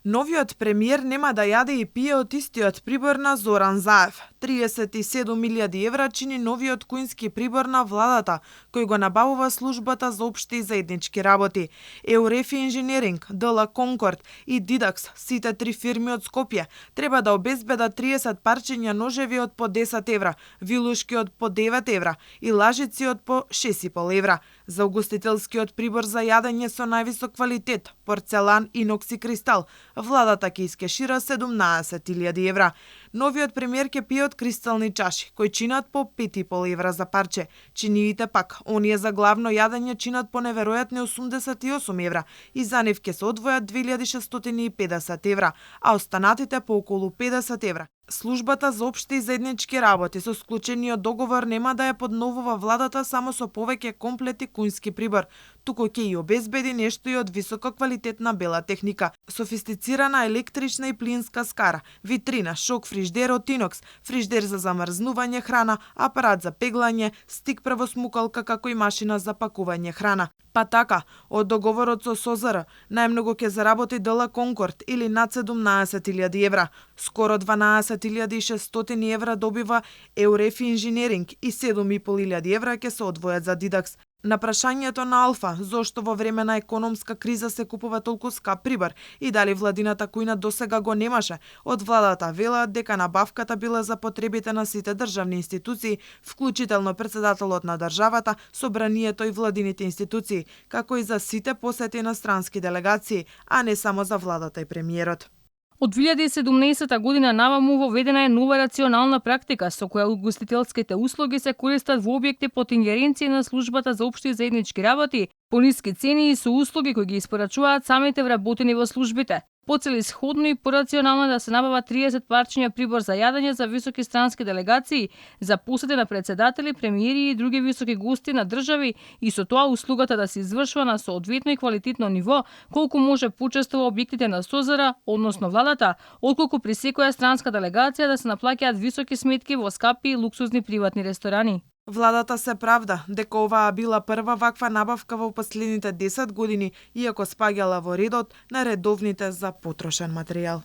Новиот премиер нема да јаде и пие од истиот прибор на Зоран Заев. 37.000 евра чини новиот куински прибор на владата, кој го набавува службата за општи и заеднички работи. Еурефи инженеринг, ДЛ Конкорд и Дидакс, сите три фирми од Скопје, треба да обезбедат 30 парчиња ножеви од по 10 евра, вилушки од по 9 евра и лажици од по 6,5 евра. За угостителскиот прибор за јадење со највисок квалитет, порцелан, инокс и кристал, владата ќе искешира 17.000 евра. Новиот премиер ќе пие од кристални чаши, кои чинат по 5,5 евра за парче. Чиниите пак, оние за главно јадење чинат по неверојатни 88 евра и за нив ќе се одвојат 2650 евра, а останатите по околу 50 евра. Службата за општи и заеднички работи со склучениот договор нема да ја подновува владата само со повеќе комплети куински прибор, туку ќе и обезбеди нешто и од високо квалитетна бела техника, софистицирана електрична и плинска скара, витрина, шок фриждер од инокс, фриждер за замрзнување храна, апарат за пеглање, стик првосмукалка како и машина за пакување храна. Па така, од договорот со СОЗР најмногу ќе заработи ДЛ Конкорд или над 17.000 евра. Скоро 12.600 евра добива Еурефи инженеринг и 7.500 евра ќе се одвојат за Дидакс. На прашањето на Алфа, зошто во време на економска криза се купува толку скап прибор и дали владината кујна досега го немаше, од владата велат дека набавката била за потребите на сите државни институции, вклучително председателот на државата, собранието и владините институции, како и за сите посети на странски делегации, а не само за владата и премиерот. Од 2017 година наваму воведена е нова рационална практика со која угостителските услуги се користат во објекти под ингеренција на службата за општи и заеднички работи, по ниски цени и со услуги кои ги испорачуваат самите вработени во службите. Поцелисходно и порационално да се набава 30 парчиња прибор за јадење за високи странски делегации, за посети на председатели, премиери и други високи гости на држави и со тоа услугата да се извршува на соодветно и квалитетно ниво, колку може почесто во објектите на СОЗР, односно владата, отколку при секоја странска делегација да се наплаќаат високи сметки во скапи и луксузни приватни ресторани. Владата се правда дека оваа била прва ваква набавка во последните 10 години, иако спаѓала во редот на редовните за потрошен материјал.